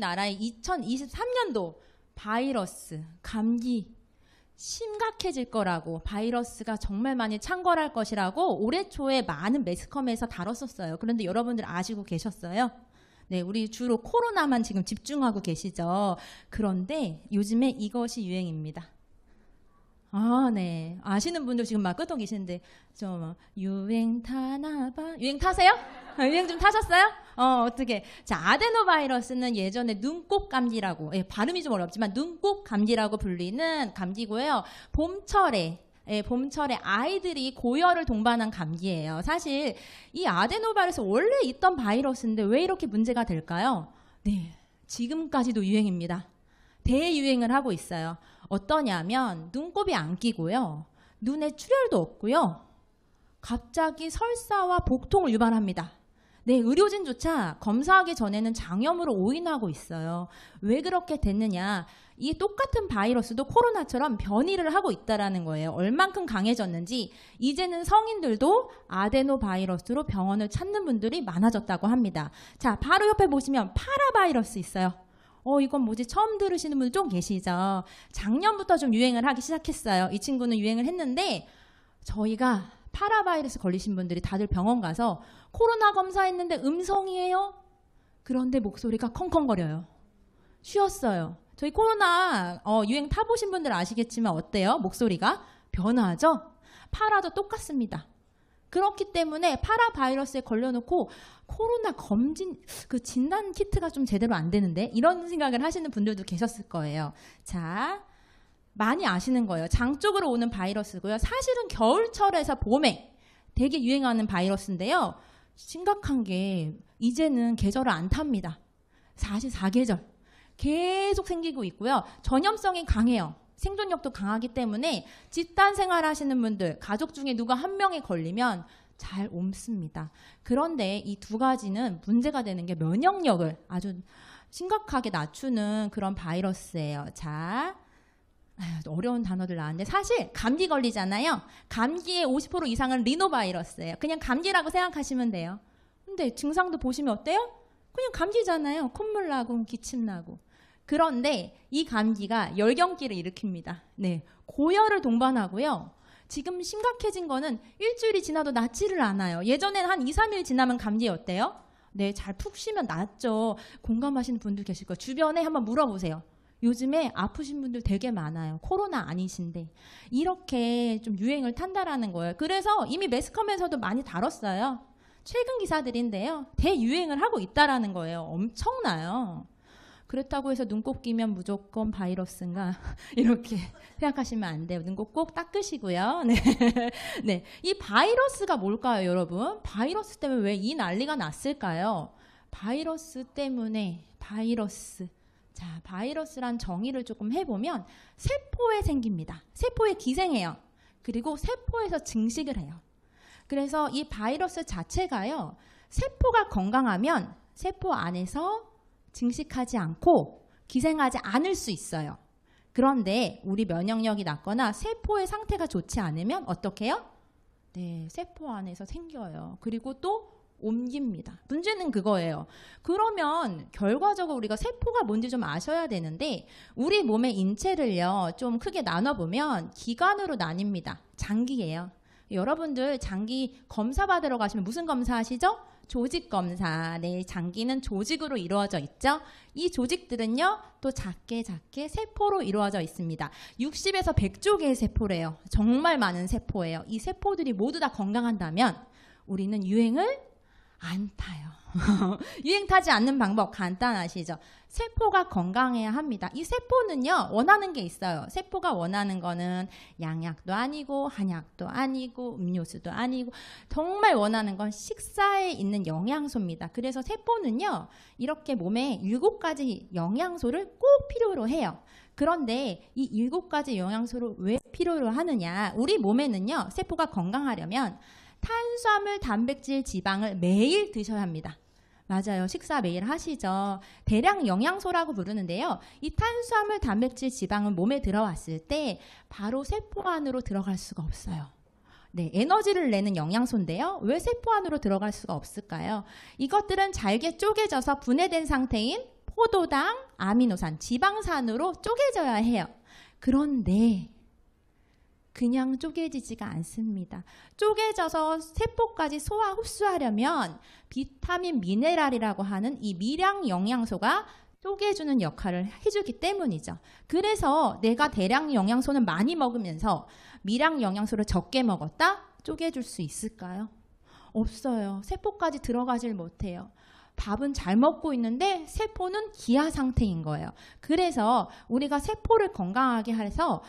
우리나라의 2023년도 바이러스, 감기 심각해질 거라고, 바이러스가 정말 많이 창궐할 것이라고 올해 초에 많은 매스컴에서 다뤘었어요. 그런데 여러분들 아시고 계셨어요? 네, 우리 주로 코로나만 지금 집중하고 계시죠. 그런데 요즘에 이것이 유행입니다. 아, 네. 아시는 분들 지금 막 끄덕 계시는데, 유행 타나봐. 유행 타세요? 유행 좀 타셨어요? 어떻게. 자, 아데노바이러스는 예전에 눈곱 감기라고, 발음이 좀 어렵지만 눈곱 감기라고 불리는 감기고요. 봄철에 아이들이 고열을 동반한 감기예요. 사실 이 아데노바이러스 원래 있던 바이러스인데 왜 이렇게 문제가 될까요? 네, 지금까지도 유행입니다. 대유행을 하고 있어요. 어떠냐면 눈곱이 안 끼고요. 눈에 출혈도 없고요. 갑자기 설사와 복통을 유발합니다. 네, 의료진조차 검사하기 전에는 장염으로 오인하고 있어요. 왜 그렇게 됐느냐? 이 똑같은 바이러스도 코로나처럼 변이를 하고 있다는 거예요. 얼만큼 강해졌는지 이제는 성인들도 아데노바이러스로 병원을 찾는 분들이 많아졌다고 합니다. 자, 바로 옆에 보시면 파라바이러스 있어요. 이건 뭐지? 처음 들으시는 분들 좀 계시죠? 작년부터 좀 유행을 하기 시작했어요. 이 친구는 유행을 했는데 저희가 파라바이러스 걸리신 분들이 다들 병원 가서 코로나 검사했는데 음성이에요? 그런데 목소리가 컹컹거려요. 쉬었어요. 저희 코로나 유행 타보신 분들 아시겠지만 어때요? 목소리가 변하죠? 파라도 똑같습니다. 그렇기 때문에 파라바이러스에 걸려놓고 코로나 검진 그 진단 키트가 좀 제대로 안 되는데 이런 생각을 하시는 분들도 계셨을 거예요. 자, 많이 아시는 거예요. 장 쪽으로 오는 바이러스고요. 사실은 겨울철에서 봄에 되게 유행하는 바이러스인데요. 심각한 게 이제는 계절을 안 탑니다. 44계절 계속 생기고 있고요. 전염성이 강해요. 생존력도 강하기 때문에 집단 생활 하시는 분들, 가족 중에 누가 한 명이 걸리면 잘 옮습니다. 그런데 이 두 가지는 문제가 되는 게 면역력을 아주 심각하게 낮추는 그런 바이러스예요. 자, 어려운 단어들 나왔는데 사실 감기 걸리잖아요. 감기의 50% 이상은 리노바이러스예요. 그냥 감기라고 생각하시면 돼요. 근데 증상도 보시면 어때요? 그냥 감기잖아요. 콧물 나고 기침 나고. 그런데 이 감기가 열경기를 일으킵니다. 네, 고열을 동반하고요. 지금 심각해진 거는 일주일이 지나도 낫지를 않아요. 예전에는 한 2, 3일 지나면 감기 어때요? 네, 잘 푹 쉬면 낫죠. 공감하시는 분들 계실 거예요. 주변에 한번 물어보세요. 요즘에 아프신 분들 되게 많아요. 코로나 아니신데. 이렇게 좀 유행을 탄다라는 거예요. 그래서 이미 매스컴에서도 많이 다뤘어요. 최근 기사들인데요. 대유행을 하고 있다라는 거예요. 엄청나요. 그렇다고 해서 눈곱 끼면 무조건 바이러스인가 이렇게 생각하시면 안 돼요. 눈곱 꼭 닦으시고요. 네. 네. 이 바이러스가 뭘까요, 여러분? 바이러스 때문에 왜 이 난리가 났을까요? 바이러스 때문에 바이러스. 자, 바이러스란 정의를 조금 해보면 세포에 생깁니다. 세포에 기생해요. 그리고 세포에서 증식을 해요. 그래서 이 바이러스 자체가요. 세포가 건강하면 세포 안에서 증식하지 않고 기생하지 않을 수 있어요. 그런데 우리 면역력이 낮거나 세포의 상태가 좋지 않으면 어떻게 해요? 네, 세포 안에서 생겨요. 그리고 또 옮깁니다. 문제는 그거예요. 그러면 결과적으로 우리가 세포가 뭔지 좀 아셔야 되는데 우리 몸의 인체를요 좀 크게 나눠보면 기관으로 나뉩니다. 장기예요. 여러분들 장기 검사 받으러 가시면 무슨 검사 하시죠? 조직 검사. 네, 장기는 조직으로 이루어져 있죠. 이 조직들은요 또 작게 세포로 이루어져 있습니다. 60에서 100조 개의 세포래요. 정말 많은 세포예요. 이 세포들이 모두 다 건강한다면 우리는 유행을 안 타요. 유행 타지 않는 방법 간단하시죠? 세포가 건강해야 합니다. 이 세포는요 원하는 게 있어요. 세포가 원하는 거는 양약도 아니고 한약도 아니고 음료수도 아니고 정말 원하는 건 식사에 있는 영양소입니다. 그래서 세포는요 이렇게 몸에 7가지 영양소를 꼭 필요로 해요. 그런데 이 7가지 영양소를 왜 필요로 하느냐? 우리 몸에는요 세포가 건강하려면 탄수화물, 단백질, 지방을 매일 드셔야 합니다. 맞아요. 식사 매일 하시죠. 대량 영양소라고 부르는데요. 이 탄수화물, 단백질, 지방은 몸에 들어왔을 때 바로 세포 안으로 들어갈 수가 없어요. 네, 에너지를 내는 영양소인데요. 왜 세포 안으로 들어갈 수가 없을까요? 이것들은 잘게 쪼개져서 분해된 상태인 포도당, 아미노산, 지방산으로 쪼개져야 해요. 그런데 그냥 쪼개지지가 않습니다. 쪼개져서 세포까지 소화 흡수하려면 비타민 미네랄이라고 하는 이 미량 영양소가 쪼개주는 역할을 해주기 때문이죠. 그래서 내가 대량 영양소는 많이 먹으면서 미량 영양소를 적게 먹었다? 쪼개줄 수 있을까요? 없어요. 세포까지 들어가질 못해요. 밥은 잘 먹고 있는데 세포는 기아 상태인 거예요. 그래서 우리가 세포를 건강하게 해서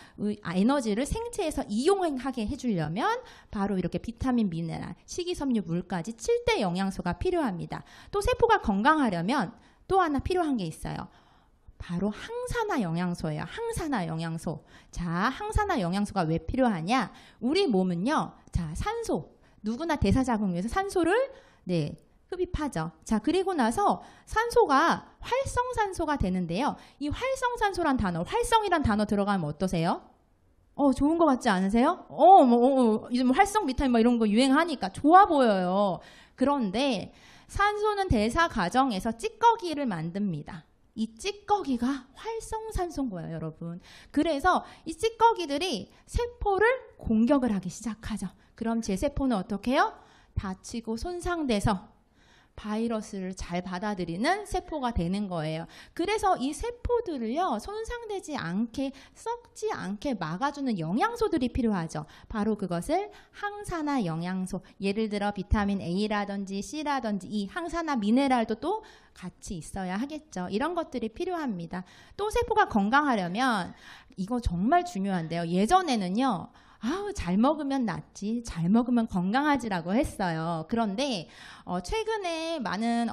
에너지를 생체에서 이용하게 해주려면 바로 이렇게 비타민, 미네랄, 식이섬유, 물까지 7대 영양소가 필요합니다. 또 세포가 건강하려면 또 하나 필요한 게 있어요. 바로 항산화 영양소예요. 항산화 영양소. 자, 항산화 영양소가 왜 필요하냐? 우리 몸은요, 자, 산소. 누구나 대사작용 위해서 산소를 흡입하죠. 자, 그리고 나서 산소가 활성산소가 되는데요. 이 활성산소란 단어, 활성이란 단어 들어가면 어떠세요? 좋은 거 같지 않으세요? 요즘 활성 비타민 막 이런 거 유행하니까 좋아 보여요. 그런데 산소는 대사 과정에서 찌꺼기를 만듭니다. 이 찌꺼기가 활성산소인 거예요, 여러분. 그래서 이 찌꺼기들이 세포를 공격을 하기 시작하죠. 그럼 제 세포는 어떻게 해요? 다치고 손상돼서 바이러스를 잘 받아들이는 세포가 되는 거예요. 그래서 이 세포들을요, 손상되지 않게, 썩지 않게 막아주는 영양소들이 필요하죠. 바로 그것을 항산화 영양소, 예를 들어 비타민 A라든지 C라든지 이 항산화 미네랄도 또 같이 있어야 하겠죠. 이런 것들이 필요합니다. 또 세포가 건강하려면 이거 정말 중요한데요. 예전에는요, 잘 먹으면 낫지, 잘 먹으면 건강하지라고 했어요. 그런데 최근에 많은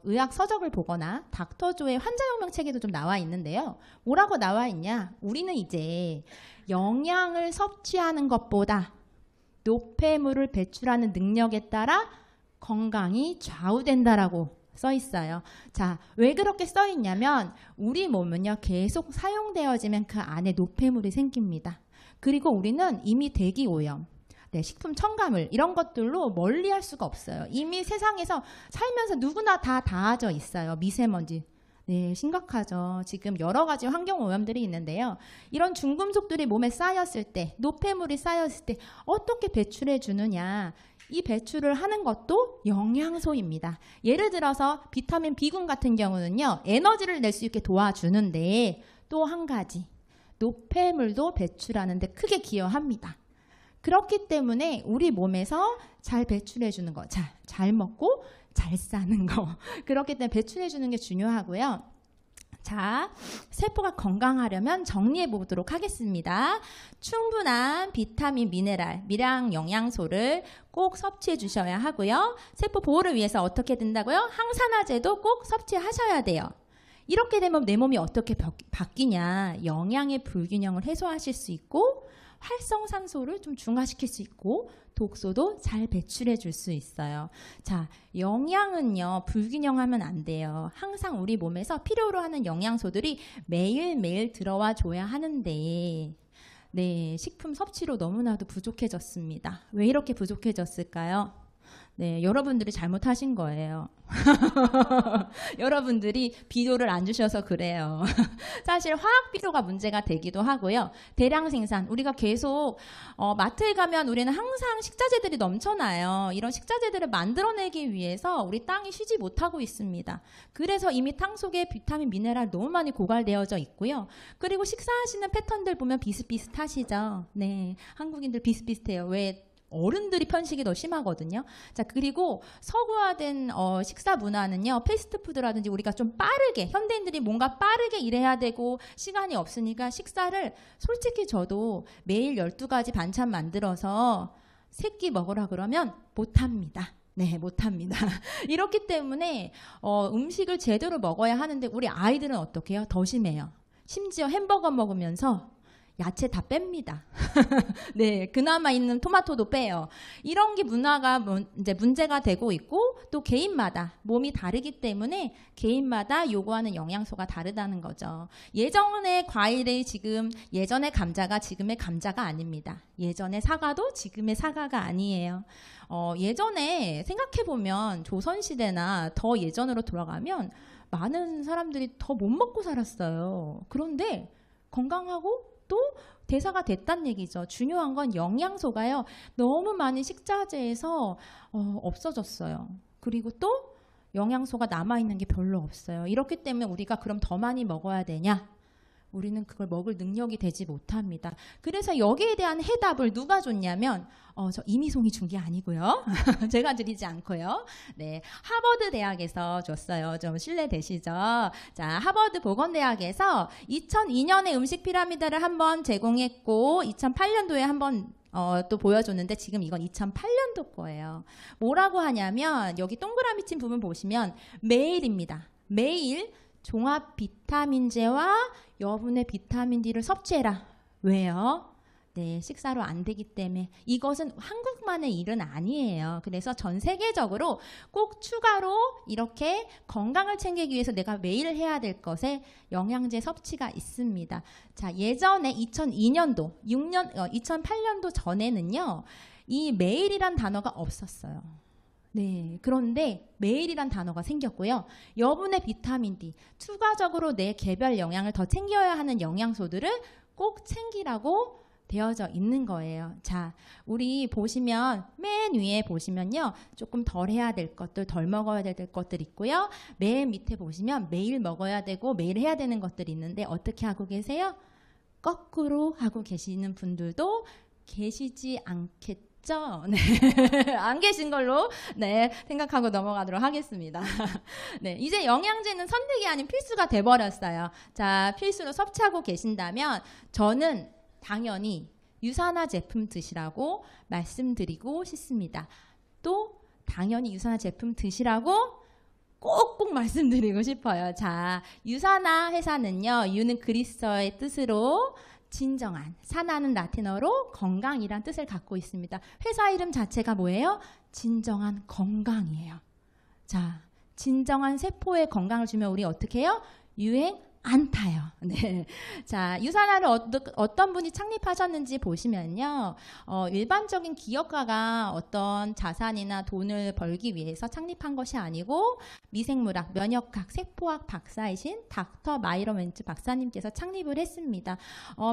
의학 서적을 보거나 닥터조의 환자용명 책에도 좀 나와 있는데요. 뭐라고 나와 있냐? 우리는 이제 영양을 섭취하는 것보다 노폐물을 배출하는 능력에 따라 건강이 좌우된다라고 써 있어요. 자, 왜 그렇게 써 있냐면 우리 몸은요, 계속 사용되어지면 그 안에 노폐물이 생깁니다. 그리고 우리는 이미 대기오염, 식품 첨가물 이런 것들로 멀리할 수가 없어요. 이미 세상에서 살면서 누구나 다 닿아져 있어요. 미세먼지. 심각하죠. 지금 여러 가지 환경오염들이 있는데요. 이런 중금속들이 몸에 쌓였을 때, 노폐물이 쌓였을 때 어떻게 배출해 주느냐. 이 배출을 하는 것도 영양소입니다. 예를 들어서 비타민 B군 같은 경우는요, 에너지를 낼 수 있게 도와주는데 또 한 가지. 노폐물도 배출하는 데 크게 기여합니다. 그렇기 때문에 우리 몸에서 잘 배출해 주는 거, 잘 먹고 잘 사는 거, 그렇기 때문에 배출해 주는 게 중요하고요. 자, 세포가 건강하려면 정리해 보도록 하겠습니다. 충분한 비타민, 미네랄, 미량 영양소를 꼭 섭취해 주셔야 하고요. 세포 보호를 위해서 어떻게 된다고요? 항산화제도 꼭 섭취하셔야 돼요. 이렇게 되면 내 몸이 어떻게 바뀌냐. 영양의 불균형을 해소하실 수 있고 활성산소를 좀 중화시킬 수 있고 독소도 잘 배출해 줄 수 있어요. 자, 영양은요, 불균형하면 안 돼요. 항상 우리 몸에서 필요로 하는 영양소들이 매일매일 들어와 줘야 하는데 식품 섭취로 너무나도 부족해졌습니다. 왜 이렇게 부족해졌을까요? 여러분들이 잘못하신 거예요. 여러분들이 비료를 안 주셔서 그래요. 사실 화학 비료가 문제가 되기도 하고요. 대량 생산, 우리가 계속 마트에 가면 우리는 항상 식자재들이 넘쳐나요. 이런 식자재들을 만들어내기 위해서 우리 땅이 쉬지 못하고 있습니다. 그래서 이미 땅 속에 비타민, 미네랄 너무 많이 고갈되어져 있고요. 그리고 식사하시는 패턴들 보면 비슷비슷하시죠. 한국인들 비슷비슷해요. 왜? 어른들이 편식이 더 심하거든요. 자, 그리고 서구화된 식사 문화는요, 패스트푸드라든지 우리가 좀 빠르게, 현대인들이 뭔가 빠르게 일해야 되고 시간이 없으니까 식사를 솔직히 저도 매일 12가지 반찬 만들어서 세끼 먹으라 그러면 못합니다. 못합니다. 이렇기 때문에 음식을 제대로 먹어야 하는데 우리 아이들은 어떻게 해요? 더 심해요. 심지어 햄버거 먹으면서 야채 다 뺍니다. 그나마 있는 토마토도 빼요. 이런 게 문화가 이제 문제가 되고 있고 또 개인마다 몸이 다르기 때문에 개인마다 요구하는 영양소가 다르다는 거죠. 예전의 과일이 예전의 감자가 지금의 감자가 아닙니다. 예전의 사과도 지금의 사과가 아니에요. 예전에 생각해보면 조선시대나 더 예전으로 돌아가면 많은 사람들이 더 못 먹고 살았어요. 그런데 건강하고 또 대사가 됐단 얘기죠. 중요한 건 영양소가요. 너무 많이 식자재에서 없어졌어요. 그리고 또 영양소가 남아있는 게 별로 없어요. 이렇기 때문에 우리가 그럼 더 많이 먹어야 되냐? 우리는 그걸 먹을 능력이 되지 못합니다. 그래서 여기에 대한 해답을 누가 줬냐면 저 이미송이 준 게 아니고요. 제가 드리지 않고요. 네, 하버드 대학에서 줬어요. 좀 신뢰되시죠? 자, 하버드 보건대학에서 2002년에 음식 피라미드를 한번 제공했고 2008년도에 한번 또 보여줬는데 지금 이건 2008년도 거예요. 뭐라고 하냐면 여기 동그라미 친 부분 보시면 매일입니다. 매일 종합 비타민제와 여분의 비타민 D를 섭취해라. 왜요? 네, 식사로 안 되기 때문에. 이것은 한국만의 일은 아니에요. 그래서 전 세계적으로 꼭 추가로 이렇게 건강을 챙기기 위해서 내가 매일 해야 될 것에 영양제 섭취가 있습니다. 자, 예전에 2002년도, 2008년도 전에는요, 이 매일이란 단어가 없었어요. 네, 그런데 매일이란 단어가 생겼고요. 여분의 비타민 D, 추가적으로 내 개별 영양을 더 챙겨야 하는 영양소들을 꼭 챙기라고 되어져 있는 거예요. 자, 우리 보시면 맨 위에 보시면요. 조금 덜 해야 될 것들, 덜 먹어야 될 것들 있고요. 맨 밑에 보시면 매일 먹어야 되고 매일 해야 되는 것들이 있는데 어떻게 하고 계세요? 거꾸로 하고 계시는 분들도 계시지 않겠죠? 네. 안 계신 걸로 네, 생각하고 넘어가도록 하겠습니다. 네, 이제 영양제는 선택이 아닌 필수가 돼버렸어요. 자, 필수로 섭취하고 계신다면 저는 당연히 유산화 제품 드시라고 말씀드리고 싶습니다. 또 당연히 유산화 제품 드시라고 꼭꼭 말씀드리고 싶어요. 자, 유산화 회사는요. 유는 그리스어의 뜻으로 진정한, 산화는 라틴어로 건강이란 뜻을 갖고 있습니다. 회사 이름 자체가 뭐예요? 진정한 건강이에요. 자, 진정한 세포에 건강을 주면 우리 어떻게 해요? 유행 안 타요. 네. 자, 유산화를 어떤 분이 창립하셨는지 보시면요. 일반적인 기업가가 어떤 자산이나 돈을 벌기 위해서 창립한 것이 아니고 미생물학, 면역학, 세포학 박사이신 닥터 마이럼 웬츠 박사님께서 창립을 했습니다.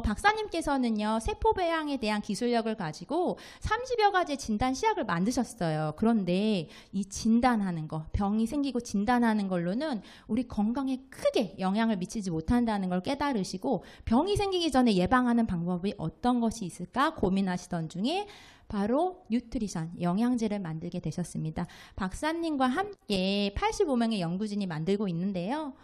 박사님께서는요. 세포 배양에 대한 기술력을 가지고 30여 가지의 진단 시약을 만드셨어요. 그런데 이 진단하는 거, 병이 생기고 진단하는 걸로는 우리 건강에 크게 영향을 미치지 못한다는 걸 깨달으시고 병이 생기기 전에 예방하는 방법이 어떤 것이 있을까 고민하시던 중에 바로 뉴트리션, 영양제를 만들게 되셨습니다. 박사님과 함께 85명의 연구진이 만들고 있는데요.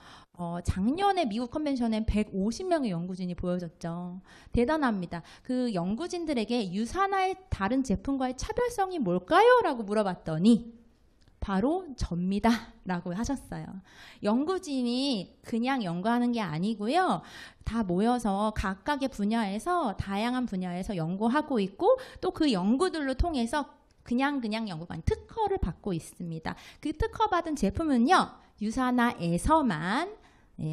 작년에 미국 컨벤션에 150명의 연구진이 보여졌죠. 대단합니다. 그 연구진들에게 유산화의 다른 제품과의 차별성이 뭘까요? 라고 물어봤더니 바로 접니다 라고 하셨어요. 연구진이 그냥 연구하는 게 아니고요. 다 모여서 각각의 분야에서 다양한 분야에서 연구하고 있고 또 그 연구들로 통해서 그냥 연구가 아닌 특허를 받고 있습니다. 그 특허 받은 제품은요. 유산화에서만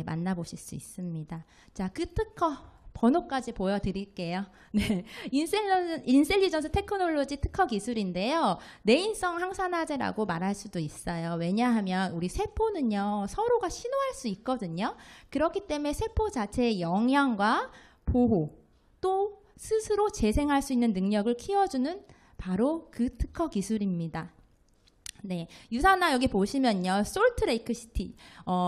만나보실 수 있습니다. 자, 그 특허 번호까지 보여드릴게요. 네, 인셀리전스 테크놀로지 특허 기술인데요. 내인성 항산화제라고 말할 수도 있어요. 왜냐하면 우리 세포는요. 서로가 신호할 수 있거든요. 그렇기 때문에 세포 자체의 영양과 보호 또 스스로 재생할 수 있는 능력을 키워주는 바로 그 특허 기술입니다. 네, 유산화 여기 보시면요. 솔트레이크 시티,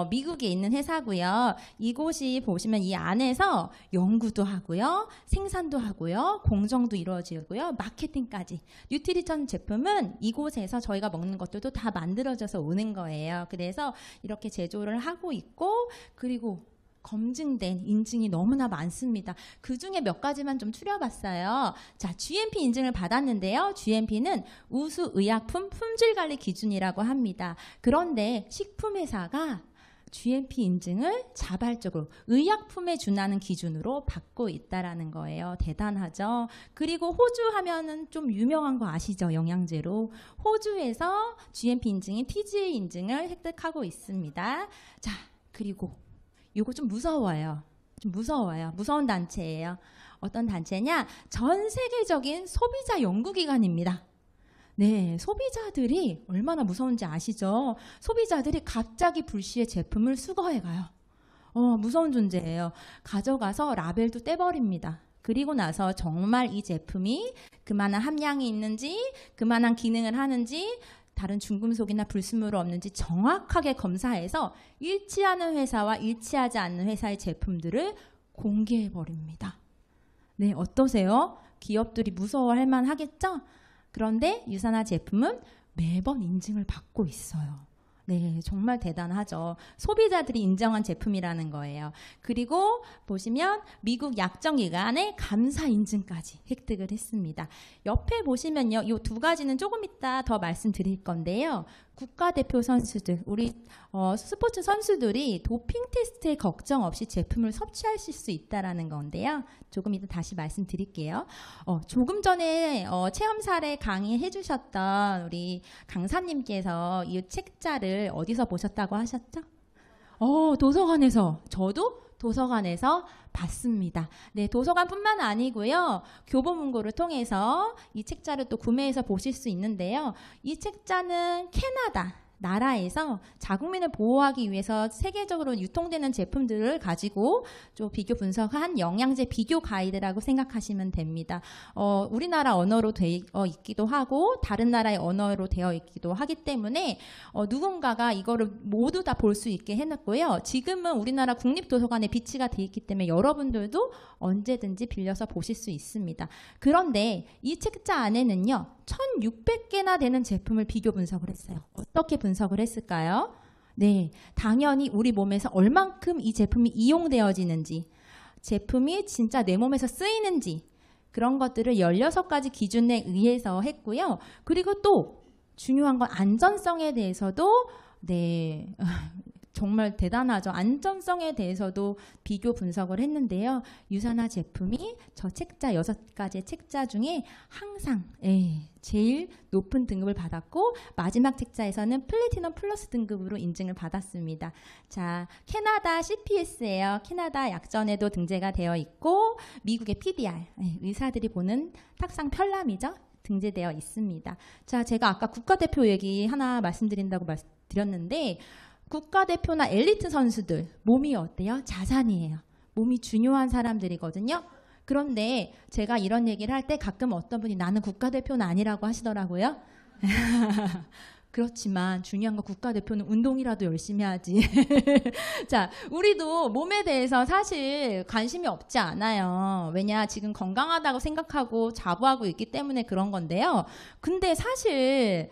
미국에 있는 회사고요. 이곳이 보시면 이 안에서 연구도 하고요. 생산도 하고요. 공정도 이루어지고요. 마케팅까지. 뉴트리션 제품은 이곳에서 저희가 먹는 것들도 다 만들어져서 오는 거예요. 그래서 이렇게 제조를 하고 있고 그리고 검증된 인증이 너무나 많습니다. 그 중에 몇 가지만 좀 추려봤어요. 자, GMP 인증을 받았는데요. GMP는 우수의약품 품질관리 기준이라고 합니다. 그런데 식품회사가 GMP 인증을 자발적으로 의약품에 준하는 기준으로 받고 있다라는 거예요. 대단하죠? 그리고 호주 하면은 좀 유명한 거 아시죠? 영양제로. 호주에서 GMP 인증인 TGA 인증을 획득하고 있습니다. 자, 그리고 이거 좀 무서워요. 좀 무서워요. 무서운 단체예요. 어떤 단체냐? 전 세계적인 소비자 연구기관입니다. 네, 소비자들이 얼마나 무서운지 아시죠? 소비자들이 갑자기 불시에 제품을 수거해 가요. 무서운 존재예요. 가져가서 라벨도 떼버립니다. 그리고 나서 정말 이 제품이 그만한 함량이 있는지, 그만한 기능을 하는지, 다른 중금속이나 불순물이 없는지 정확하게 검사해서 일치하는 회사와 일치하지 않는 회사의 제품들을 공개해버립니다. 네, 어떠세요? 기업들이 무서워할 만하겠죠? 그런데 유산화 제품은 매번 인증을 받고 있어요. 네, 정말 대단하죠. 소비자들이 인정한 제품이라는 거예요. 그리고 보시면 미국 약정기관의 감사 인증까지 획득을 했습니다. 옆에 보시면요, 이 두 가지는 조금 이따 더 말씀드릴 건데요. 국가대표 선수들, 우리 스포츠 선수들이 도핑 테스트에 걱정 없이 제품을 섭취하실 수 있다는 건데요. 조금 이따 다시 말씀드릴게요. 조금 전에 체험 사례 강의해 주셨던 우리 강사님께서 이 책자를 어디서 보셨다고 하셨죠? 도서관에서. 저도 도서관에서 봤습니다. 네, 도서관뿐만 아니고요. 교보문고를 통해서 이 책자를 또 구매해서 보실 수 있는데요. 이 책자는 캐나다 나라에서 자국민을 보호하기 위해서 세계적으로 유통되는 제품들을 가지고 좀 비교 분석한 영양제 비교 가이드라고 생각하시면 됩니다. 우리나라 언어로 되어 있기도 하고 다른 나라의 언어로 되어 있기도 하기 때문에 누군가가 이거를 모두 다 볼 수 있게 해놨고요. 지금은 우리나라 국립도서관에 비치가 되어 있기 때문에 여러분들도 언제든지 빌려서 보실 수 있습니다. 그런데 이 책자 안에는요. 1600개나 되는 제품을 비교 분석을 했어요. 어떻게 분석을 했을까요? 네, 당연히 우리 몸에서 얼만큼 이 제품이 이용되어지는지, 제품이 진짜 내 몸에서 쓰이는지 그런 것들을 16가지 기준에 의해서 했고요. 그리고 또 중요한 건 안전성에 대해서도 네, 정말 대단하죠. 안전성에 대해서도 비교 분석을 했는데요. 유산화 제품이 저 책자 6가지 책자 중에 항상 제일 높은 등급을 받았고 마지막 책자에서는 플래티넘 플러스 등급으로 인증을 받았습니다. 자, 캐나다 CPS예요. 캐나다 약전에도 등재가 되어 있고 미국의 PBR, 의사들이 보는 탁상 편람이죠. 등재되어 있습니다. 자, 제가 아까 국가대표 얘기 하나 말씀드린다고 드렸는데 국가대표나 엘리트 선수들 몸이 어때요? 자산이에요. 몸이 중요한 사람들이거든요. 그런데 제가 이런 얘기를 할 때 가끔 어떤 분이 나는 국가대표는 아니라고 하시더라고요. 그렇지만 중요한 건 국가대표는 운동이라도 열심히 하지. 자, 우리도 몸에 대해서 사실 관심이 없지 않아요. 왜냐, 지금 건강하다고 생각하고 자부하고 있기 때문에 그런 건데요. 근데 사실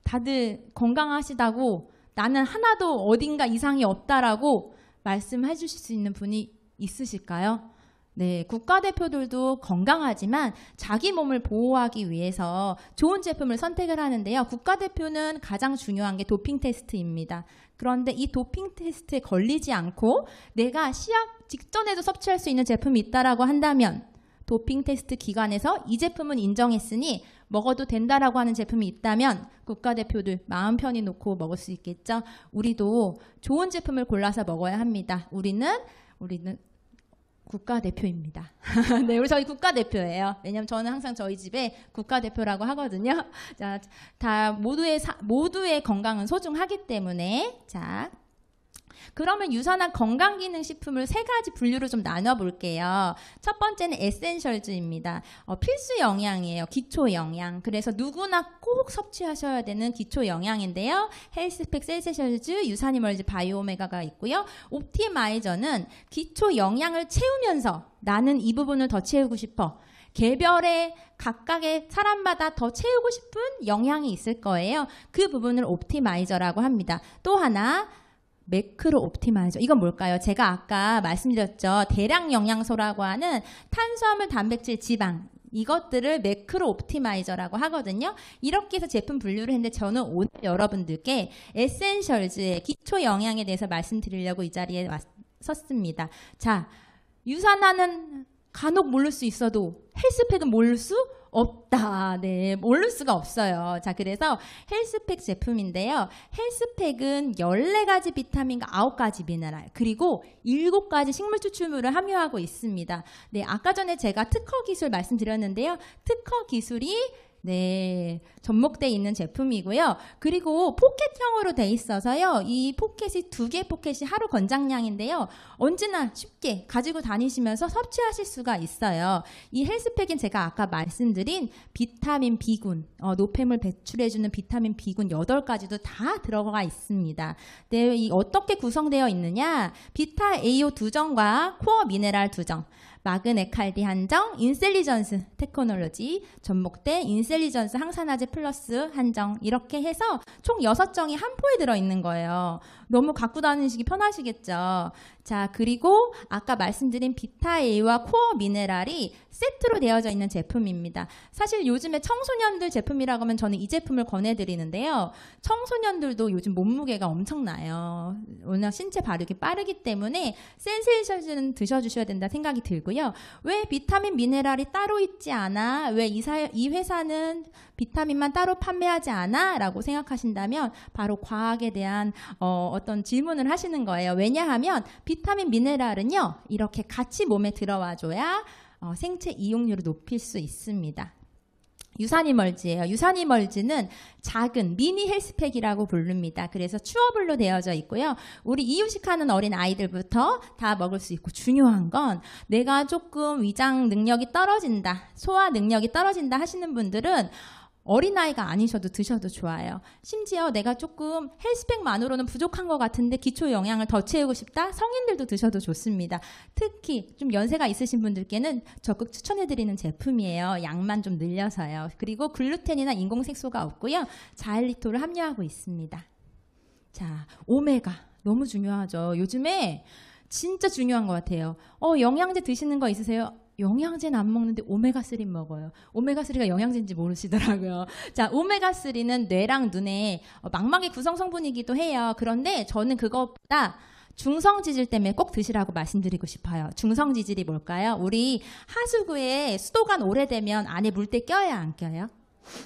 다들 건강하시다고 나는 하나도 어딘가 이상이 없다라고 말씀해 주실 수 있는 분이 있으실까요? 네, 국가대표들도 건강하지만 자기 몸을 보호하기 위해서 좋은 제품을 선택을 하는데요. 국가대표는 가장 중요한 게 도핑 테스트입니다. 그런데 이 도핑 테스트에 걸리지 않고 내가 시합 직전에도 섭취할 수 있는 제품이 있다라고 한다면 도핑 테스트 기관에서 이 제품은 인정했으니 먹어도 된다라고 하는 제품이 있다면 국가대표들 마음 편히 놓고 먹을 수 있겠죠. 우리도 좋은 제품을 골라서 먹어야 합니다. 우리는 국가대표입니다. 네, 저희 국가대표예요. 왜냐면 저는 항상 저희 집에 국가대표라고 하거든요. 자, 다 모두의 건강은 소중하기 때문에 자. 그러면 유산화 건강기능식품을 3가지 분류로 좀 나눠볼게요. 첫 번째는 에센셜즈입니다. 필수 영양이에요. 기초 영양. 그래서 누구나 꼭 섭취하셔야 되는 기초 영양인데요. 헬스팩, 에센셜즈, 유산이멀즈, 바이오오메가가 있고요. 옵티마이저는 기초 영양을 채우면서 나는 이 부분을 더 채우고 싶어. 개별의 각각의 사람마다 더 채우고 싶은 영양이 있을 거예요. 그 부분을 옵티마이저라고 합니다. 또 하나 매크로 옵티마이저. 이건 뭘까요? 제가 아까 말씀드렸죠. 대량 영양소라고 하는 탄수화물, 단백질, 지방 이것들을 매크로 옵티마이저라고 하거든요. 이렇게 해서 제품 분류를 했는데 저는 오늘 여러분들께 에센셜즈의 기초 영양에 대해서 말씀드리려고 이 자리에 섰습니다. 자, 유산화는 간혹 모를 수 있어도 헬스팩은 모를 수 없다. 네, 모를 수가 없어요. 자, 그래서 헬스팩 제품인데요. 헬스팩은 14가지 비타민과 9가지 미네랄 그리고 7가지 식물 추출물을 함유하고 있습니다. 네, 아까 전에 제가 특허 기술 말씀드렸는데요. 특허 기술이 네, 접목되어 있는 제품이고요. 그리고 포켓형으로 돼 있어서요. 이 포켓이 2개 포켓이 하루 권장량인데요. 언제나 쉽게 가지고 다니시면서 섭취하실 수가 있어요. 이 헬스팩은 제가 아까 말씀드린 비타민 B군, 노폐물 배출해주는 비타민 B군 8가지도 다 들어가 있습니다. 네, 이 어떻게 구성되어 있느냐? 비타 AO 2정과 코어 미네랄 2정, 마그네칼디 한정, 인셀리전스 테크놀로지, 접목된 인셀리전스 항산화제 플러스 한정, 이렇게 해서 총 6정이 한 포에 들어있는 거예요. 너무 갖고 다니시기 편하시겠죠. 자, 그리고 아까 말씀드린 비타 A와 코어 미네랄이 세트로 되어져 있는 제품입니다. 사실 요즘에 청소년들 제품이라고 하면 저는 이 제품을 권해드리는데요. 청소년들도 요즘 몸무게가 엄청나요. 워낙 신체 발육이 빠르기 때문에 센세이션은 드셔주셔야 된다 생각이 들고요. 왜 비타민 미네랄이 따로 있지 않아? 왜 이 회사는 비타민만 따로 판매하지 않아? 라고 생각하신다면 바로 과학에 대한 어떤 질문을 하시는 거예요. 왜냐하면 비타민 미네랄은요, 이렇게 같이 몸에 들어와줘야 생체 이용률을 높일 수 있습니다. 유산이멀지예요. 유산이멀지는 작은 미니 헬스팩이라고 부릅니다. 그래서 츄어블로 되어져 있고요. 우리 이유식하는 어린 아이들부터 다 먹을 수 있고, 중요한 건 내가 조금 위장 능력이 떨어진다, 소화 능력이 떨어진다 하시는 분들은 어린아이가 아니셔도 드셔도 좋아요. 심지어 내가 조금 헬스팩만으로는 부족한 것 같은데 기초 영양을 더 채우고 싶다? 성인들도 드셔도 좋습니다. 특히 좀 연세가 있으신 분들께는 적극 추천해드리는 제품이에요. 양만 좀 늘려서요. 그리고 글루텐이나 인공색소가 없고요. 자일리톨을 함유하고 있습니다. 자, 오메가 너무 중요하죠. 요즘에 진짜 중요한 것 같아요. 영양제 드시는 거 있으세요? 영양제는 안 먹는데 오메가3 먹어요. 오메가3가 영양제인지 모르시더라고요. 자, 오메가3는 뇌랑 눈에 망막의 구성 성분이기도 해요. 그런데 저는 그것보다 중성지질 때문에 꼭 드시라고 말씀드리고 싶어요. 중성지질이 뭘까요? 우리 하수구에 수도관 오래되면 안에 물때 껴야 안 껴요?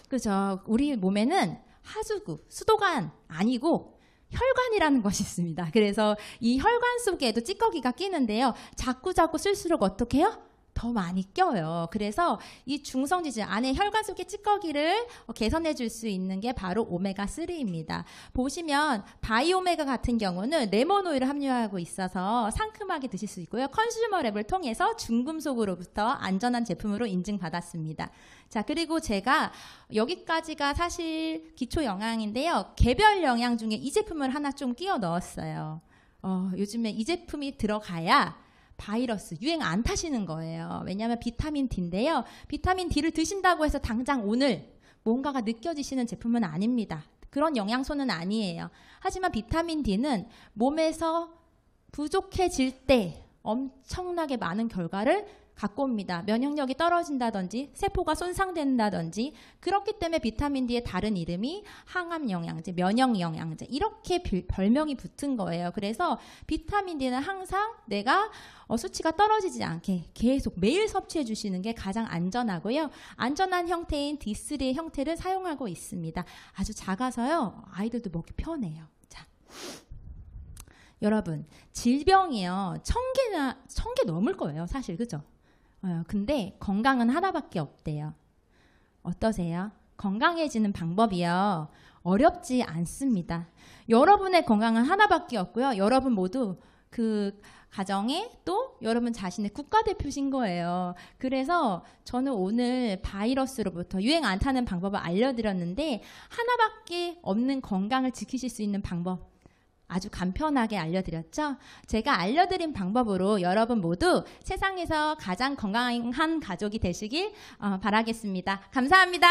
그죠? 우리 몸에는 하수구, 수도관 아니고 혈관이라는 것이 있습니다. 그래서 이 혈관 속에도 찌꺼기가 끼는데요. 자꾸자꾸 쓸수록 어떻게 해요? 더 많이 껴요. 그래서 이 중성지질 안에 혈관 속의 찌꺼기를 개선해 줄 수 있는 게 바로 오메가3입니다. 보시면 바이오메가 같은 경우는 레몬 오일을 함유하고 있어서 상큼하게 드실 수 있고요. 컨슈머랩을 통해서 중금속으로부터 안전한 제품으로 인증받았습니다. 자, 그리고 제가 여기까지가 사실 기초 영양인데요. 개별 영양 중에 이 제품을 하나 좀 끼워 넣었어요. 요즘에 이 제품이 들어가야 바이러스 유행 안 타시는 거예요. 왜냐하면 비타민 D인데요. 비타민 D를 드신다고 해서 당장 오늘 뭔가가 느껴지시는 제품은 아닙니다. 그런 영양소는 아니에요. 하지만 비타민 D는 몸에서 부족해질 때 엄청나게 많은 결과를 갖고 옵니다. 면역력이 떨어진다든지 세포가 손상된다든지. 그렇기 때문에 비타민 D의 다른 이름이 항암 영양제, 면역 영양제, 이렇게 별명이 붙은 거예요. 그래서 비타민 D는 항상 내가 수치가 떨어지지 않게 계속 매일 섭취해 주시는 게 가장 안전하고요. 안전한 형태인 D3의 형태를 사용하고 있습니다. 아주 작아서요, 아이들도 먹기 편해요. 자, 여러분, 질병이요, 1000개 넘을 거예요, 사실. 그죠? 근데 건강은 하나밖에 없대요. 어떠세요? 건강해지는 방법이요, 어렵지 않습니다. 여러분의 건강은 하나밖에 없고요. 여러분 모두 그 가정에 또 여러분 자신의 국가대표신 거예요. 그래서 저는 오늘 바이러스로부터 유행 안 타는 방법을 알려드렸는데, 하나밖에 없는 건강을 지키실 수 있는 방법 아주 간편하게 알려드렸죠? 제가 알려드린 방법으로 여러분 모두 세상에서 가장 건강한 가족이 되시길 바라겠습니다. 감사합니다.